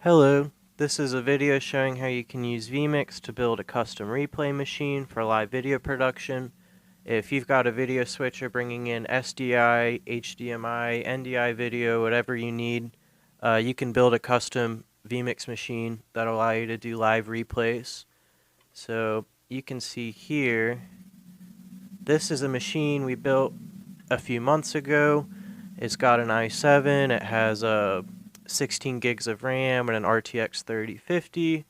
Hello, this is a video showing how you can use VMix to build a custom replay machine for live video production. If you've got a video switcher bringing in SDI, HDMI, NDI video, whatever you need, you can build a custom VMix machine that'll allow you to do live replays. So you can see here, this is a machine we built a few months ago. It's got an i7, it has a 16 gigs of RAM and an RTX 3050,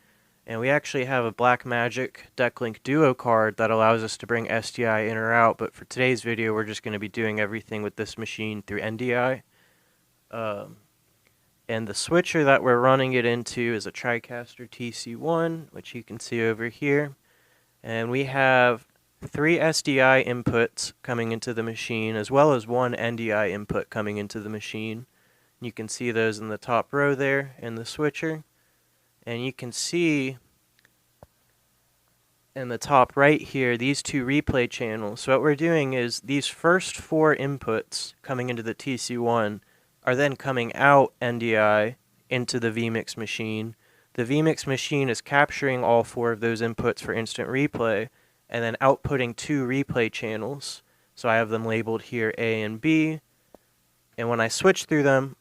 and we actually have a Blackmagic Decklink Duo card that allows us to bring SDI in or out, but for today's video we're just going to be doing everything with this machine through NDI. And the switcher that we're running it into is a TriCaster TC1, which you can see over here, and we have 3 SDI inputs coming into the machine as well as 1 NDI input coming into the machine. You can see those in the top row there in the switcher, and you can see in the top right here these 2 replay channels. So what we're doing is these first 4 inputs coming into the TC1 are then coming out NDI into the VMix machine. The VMix machine is capturing all 4 of those inputs for instant replay and then outputting 2 replay channels. So I have them labeled here A and B, and when I switch through them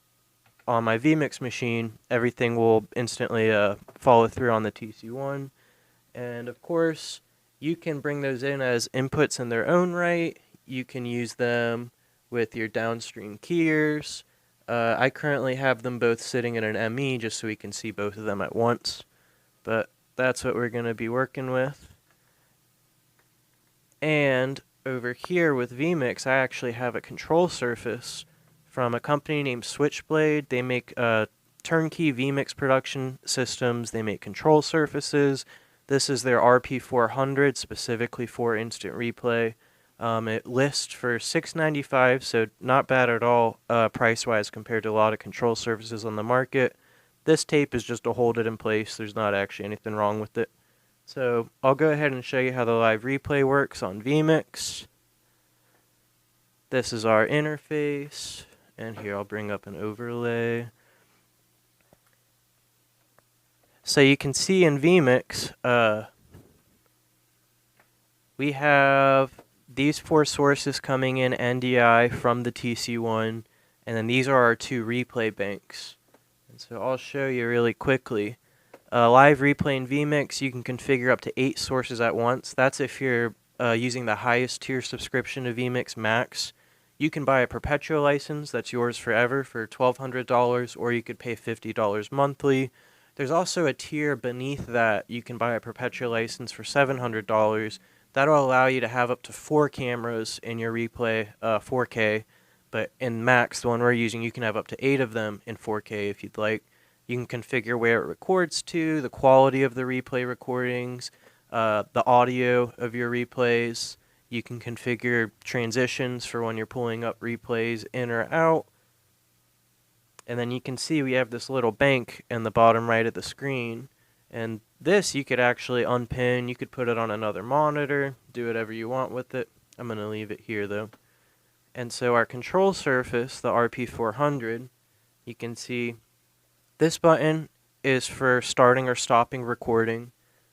on my VMix machine, everything will instantly follow through on the TC1. And of course, you can bring those in as inputs in their own right. You can use them with your downstream keyers. I currently have them both sitting in an ME just so we can see both of them at once. But that's what we're going to be working with. And over here with VMix, I actually have a control surface from a company named Switchblade. They make turnkey VMix production systems. They make control surfaces. This is their RP400 specifically for instant replay. It lists for $695, so not bad at all price-wise compared to a lot of control surfaces on the market. This tape is just to hold it in place. There's not actually anything wrong with it. So I'll go ahead and show you how the live replay works on VMix. This is our interface. And here I'll bring up an overlay. So you can see in VMix, we have these 4 sources coming in NDI from the TC1, and then these are our 2 replay banks. And so I'll show you really quickly. Live replay in VMix, you can configure up to 8 sources at once. That's if you're using the highest tier subscription to VMix Max. You can buy a perpetual license that's yours forever for $1,200, or you could pay $50 monthly. There's also a tier beneath that you can buy a perpetual license for $700. That'll allow you to have up to 4 cameras in your replay 4K, but in Max, the one we're using, you can have up to 8 of them in 4K if you'd like. You can configure where it records to, the quality of the replay recordings, the audio of your replays. You can configure transitions for when you're pulling up replays in or out. And then you can see we have this little bank in the bottom right of the screen. And this you could actually unpin. You could put it on another monitor, do whatever you want with it. I'm going to leave it here though. And so our control surface, the RP400, you can see this button is for starting or stopping recording.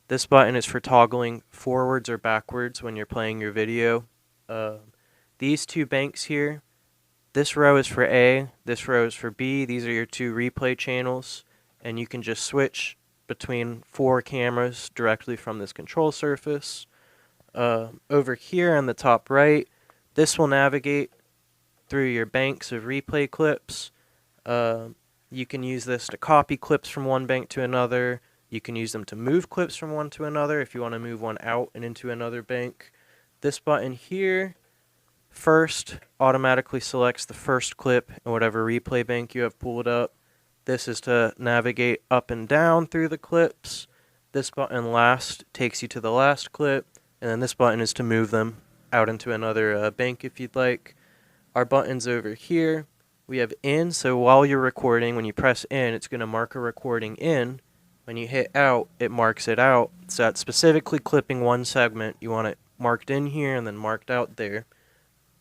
This button is for toggling forwards or backwards when you're playing your video. These 2 banks here, this row is for A, this row is for B. These are your 2 replay channels, and you can just switch between 4 cameras directly from this control surface. Over here on the top right, this will navigate through your banks of replay clips. You can use this to copy clips from one bank to another. You can use them to move clips from one to another if you want to move one out and into another bank. This button here first automatically selects the first clip in whatever replay bank you have pulled up. This is to navigate up and down through the clips. This button last takes you to the last clip, and then this button is to move them out into another bank if you'd like. Our buttons over here, we have in, so while you're recording, when you press in, it's going to mark a recording in. When you hit out, it marks it out. So that's specifically clipping one segment. You want it marked in here and then marked out there.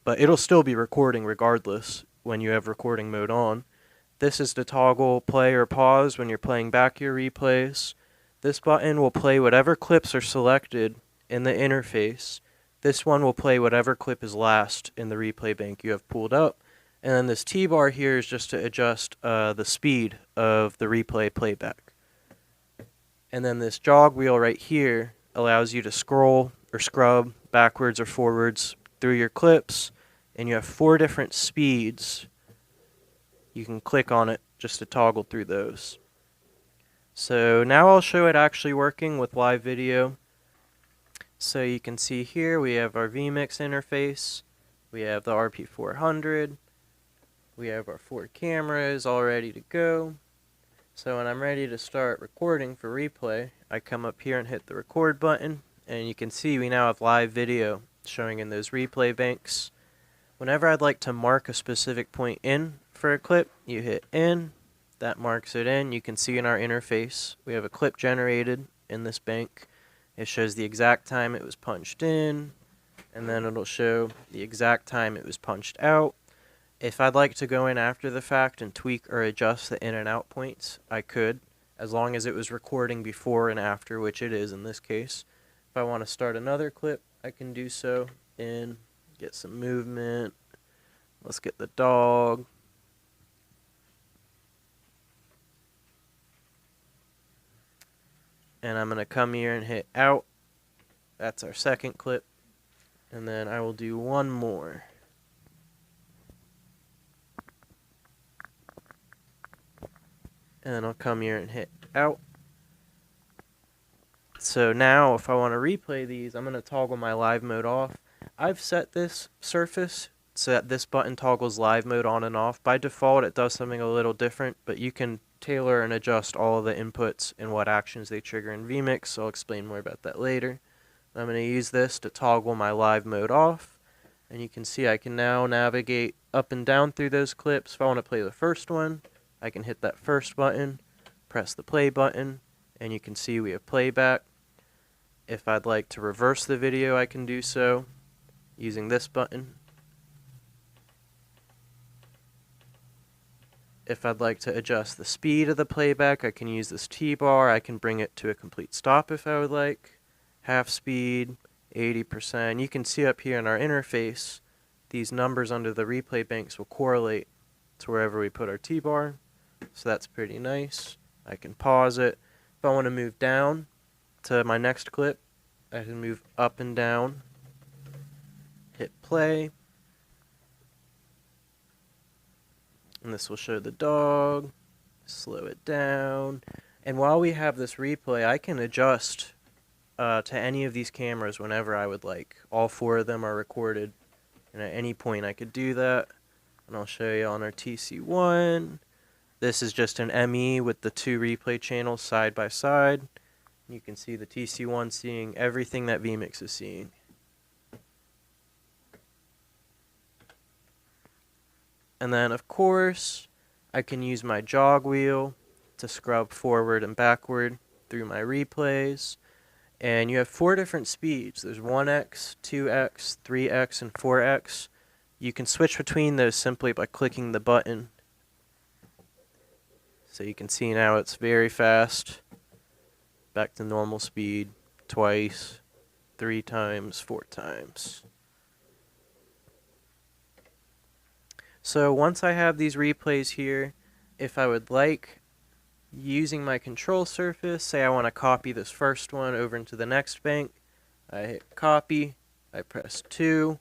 But it'll still be recording regardless when you have recording mode on. This is to toggle play or pause when you're playing back your replays. This button will play whatever clips are selected in the interface. This one will play whatever clip is last in the replay bank you have pulled up. And then this T-bar here is just to adjust the speed of the replay playback. And then this jog wheel right here allows you to scroll or scrub backwards or forwards through your clips. And you have 4 different speeds. You can click on it just to toggle through those. So now I'll show it actually working with live video. So you can see here we have our VMix interface, we have the RP400, we have our 4 cameras all ready to go. So when I'm ready to start recording for replay, I come up here and hit the record button, and you can see we now have live video showing in those replay banks. Whenever I'd like to mark a specific point in for a clip, you hit in, that marks it in. You can see in our interface we have a clip generated in this bank. It shows the exact time it was punched in, and then it'll show the exact time it was punched out. If I'd like to go in after the fact and tweak or adjust the in and out points, I could, as long as it was recording before and after, which it is in this case. If I want to start another clip, I can do so in, get some movement. Let's get the dog. And I'm going to come here and hit out. That's our second clip. And then I will do one more. And then I'll come here and hit out. So now if I want to replay these, I'm going to toggle my live mode off. I've set this surface so that this button toggles live mode on and off. By default, it does something a little different, but you can tailor and adjust all of the inputs and what actions they trigger in VMix, so I'll explain more about that later. I'm going to use this to toggle my live mode off, and you can see I can now navigate up and down through those clips. If I want to play the first one, I can hit that first button, press the play button, and you can see we have playback. If I'd like to reverse the video, I can do so using this button. If I'd like to adjust the speed of the playback, I can use this T-bar. I can bring it to a complete stop if I would like. Half speed, 80%. You can see up here in our interface, these numbers under the replay banks will correlate to wherever we put our T-bar. So that's pretty nice. I can pause it. If I want to move down to my next clip, I can move up and down, hit play. And this will show the dog, slow it down. And while we have this replay, I can adjust to any of these cameras whenever I would like. All 4 of them are recorded, and at any point I could do that. And I'll show you on our TC1. This is just an ME with the 2 replay channels side by side. You can see the TC1 seeing everything that VMix is seeing. And then, of course, I can use my jog wheel to scrub forward and backward through my replays. And you have 4 different speeds. There's 1x, 2x, 3x, and 4x. You can switch between those simply by clicking the button. So you can see now it's very fast. Back to normal speed, twice, 3 times, 4 times. So once I have these replays here, if I would like, using my control surface, say I want to copy this first one over into the next bank, I hit copy, I press 2,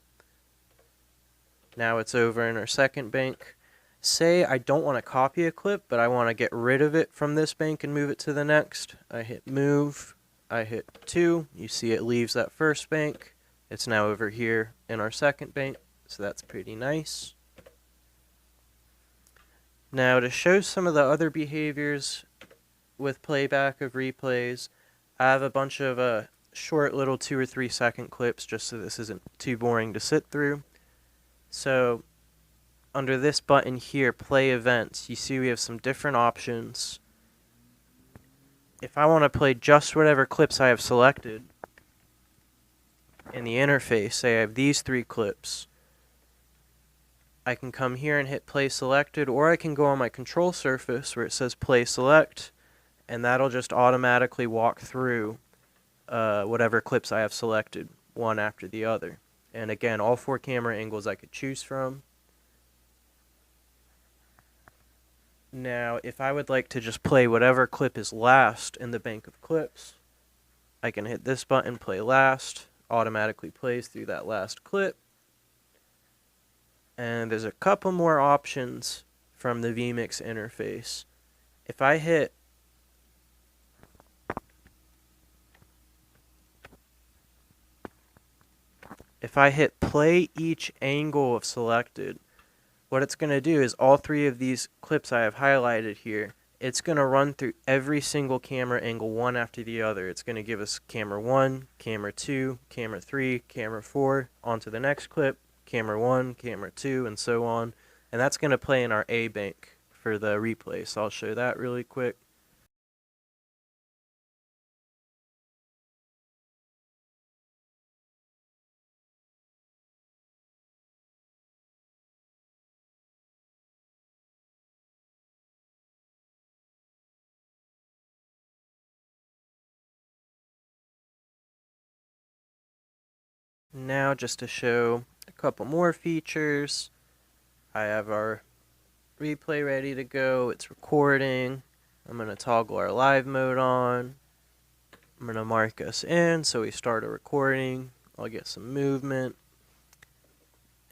now it's over in our second bank. Say I don't want to copy a clip, but I want to get rid of it from this bank and move it to the next, I hit move, I hit 2, you see it leaves that first bank, it's now over here in our second bank, so that's pretty nice. Now, to show some of the other behaviors with playback of replays, I have a bunch of short little 2 or 3 second clips just so this isn't too boring to sit through. So, under this button here, play events, you see we have some different options. If I want to play just whatever clips I have selected in the interface, say I have these 3 clips, I can come here and hit play selected, or I can go on my control surface where it says play select, and that'll just automatically walk through whatever clips I have selected, one after the other. And again, all 4 camera angles I could choose from. Now, if I would like to just play whatever clip is last in the bank of clips, I can hit this button, play last, automatically plays through that last clip. And there's a couple more options from the VMix interface. If I hit play each angle of selected, what it's going to do is all 3 of these clips I have highlighted here, it's going to run through every single camera angle one after the other. It's going to give us camera 1, camera 2, camera 3, camera 4, onto the next clip, camera 1, camera 2, and so on. And that's going to play in our A bank for the replay. So I'll show that really quick. Now, just to show a couple more features, I have our replay ready to go. It's recording. I'm going to toggle our live mode on. I'm going to mark us in so we start a recording. I'll get some movement.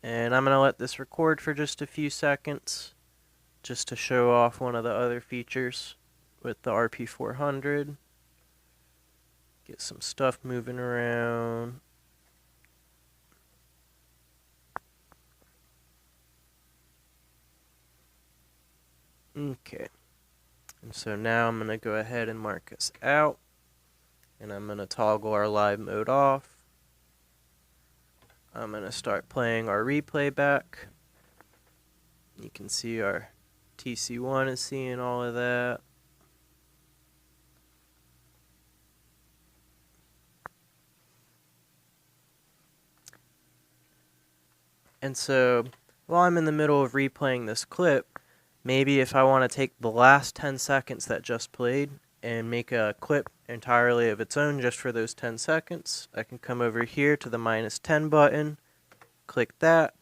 And I'm going to let this record for just a few seconds just to show off one of the other features with the RP400. Get some stuff moving around. Okay. And so now I'm going to go ahead and mark us out. And I'm going to toggle our live mode off. I'm going to start playing our replay back. You can see our TC1 is seeing all of that. And so while I'm in the middle of replaying this clip, maybe if I want to take the last 10 seconds that just played and make a clip entirely of its own just for those 10 seconds, I can come over here to the -10 button, click that,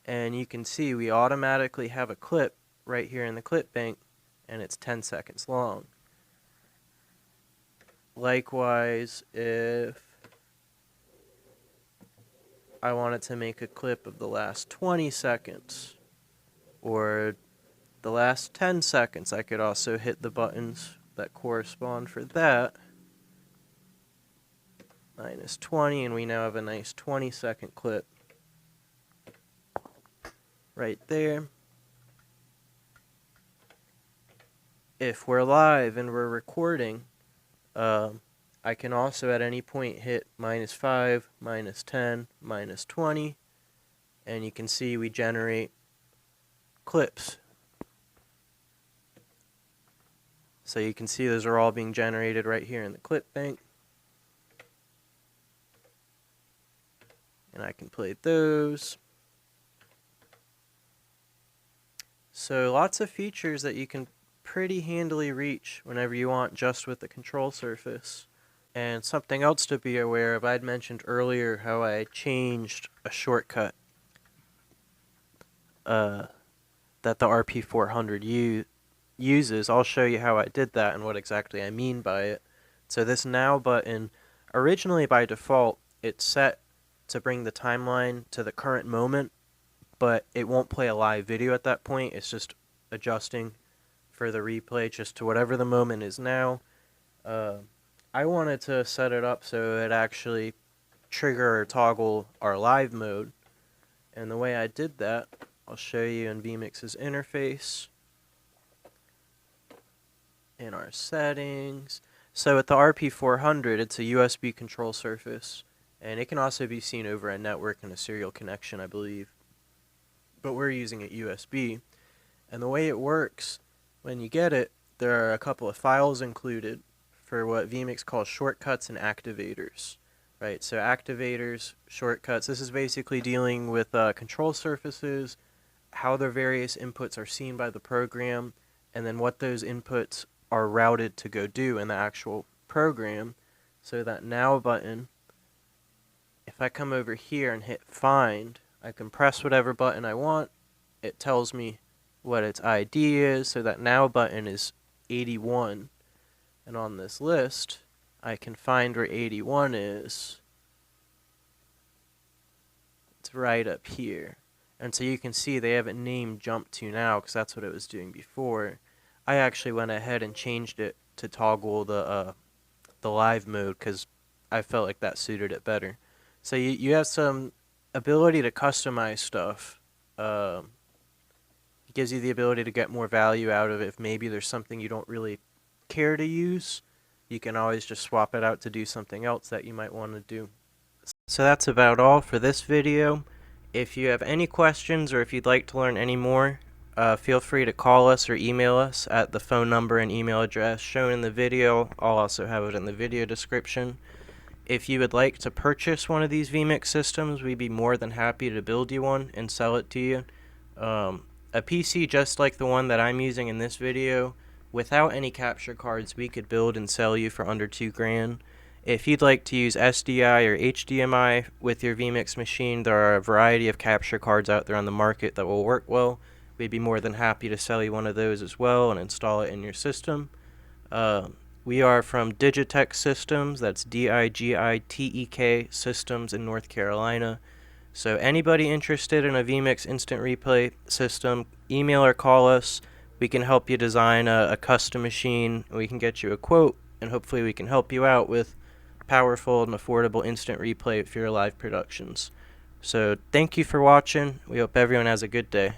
and you can see we automatically have a clip right here in the clip bank, and it's 10 seconds long. Likewise, if I wanted to make a clip of the last 20 seconds or the last 10 seconds, I could also hit the buttons that correspond for that. -20, and we now have a nice 20-second clip right there. If we're live and we're recording, I can also at any point hit -5, -10, -20, and you can see we generate clips. So you can see those are all being generated right here in the clip bank. And I can play those. So lots of features that you can pretty handily reach whenever you want just with the control surface. And something else to be aware of, I'd mentioned earlier how I changed a shortcut that the RP400 uses. I'll show you how I did that and what exactly I mean by it. So this now button, originally by default, it's set to bring the timeline to the current moment, but it won't play a live video at that point. It's just adjusting for the replay just to whatever the moment is now. I wanted to set it up so it actually trigger or toggle our live mode. And the way I did that, I'll show you in VMix's interface. In our settings. So with the RP400, it's a USB control surface, and it can also be seen over a network and a serial connection, I believe. But we're using it USB. And the way it works, when you get it, there are a couple of files included for what VMix calls shortcuts and activators. Right, so activators, shortcuts, this is basically dealing with control surfaces how their various inputs are seen by the program, and then what those inputs are routed to go do in the actual program. So that now button, if I come over here and hit find, I can press whatever button I want. It tells me what its ID is, so that now button is 81. And on this list, I can find where 81 is. It's right up here. And so you can see they have a name jump to now because that's what it was doing before. I actually went ahead and changed it to toggle the live mode because I felt like that suited it better. So you have some ability to customize stuff. It gives you the ability to get more value out of it. If maybe there's something you don't really care to use, you can always just swap it out to do something else that you might want to do. So that's about all for this video. If you have any questions or if you'd like to learn any more, feel free to call us or email us at the phone number and email address shown in the video. I'll also have it in the video description. If you would like to purchase one of these VMix systems, we'd be more than happy to build you one and sell it to you. A PC just like the one that I'm using in this video, without any capture cards, we could build and sell you for under $2,000. If you'd like to use SDI or HDMI with your VMix machine, there are a variety of capture cards out there on the market that will work well. We'd be more than happy to sell you one of those as well and install it in your system. We are from Digitech Systems, that's DIGITEK Systems in North Carolina. So anybody interested in a VMix instant replay system, email or call us. We can help you design a custom machine. We can get you a quote, and hopefully we can help you out with powerful and affordable instant replay for your live productions. So thank you for watching. We hope everyone has a good day.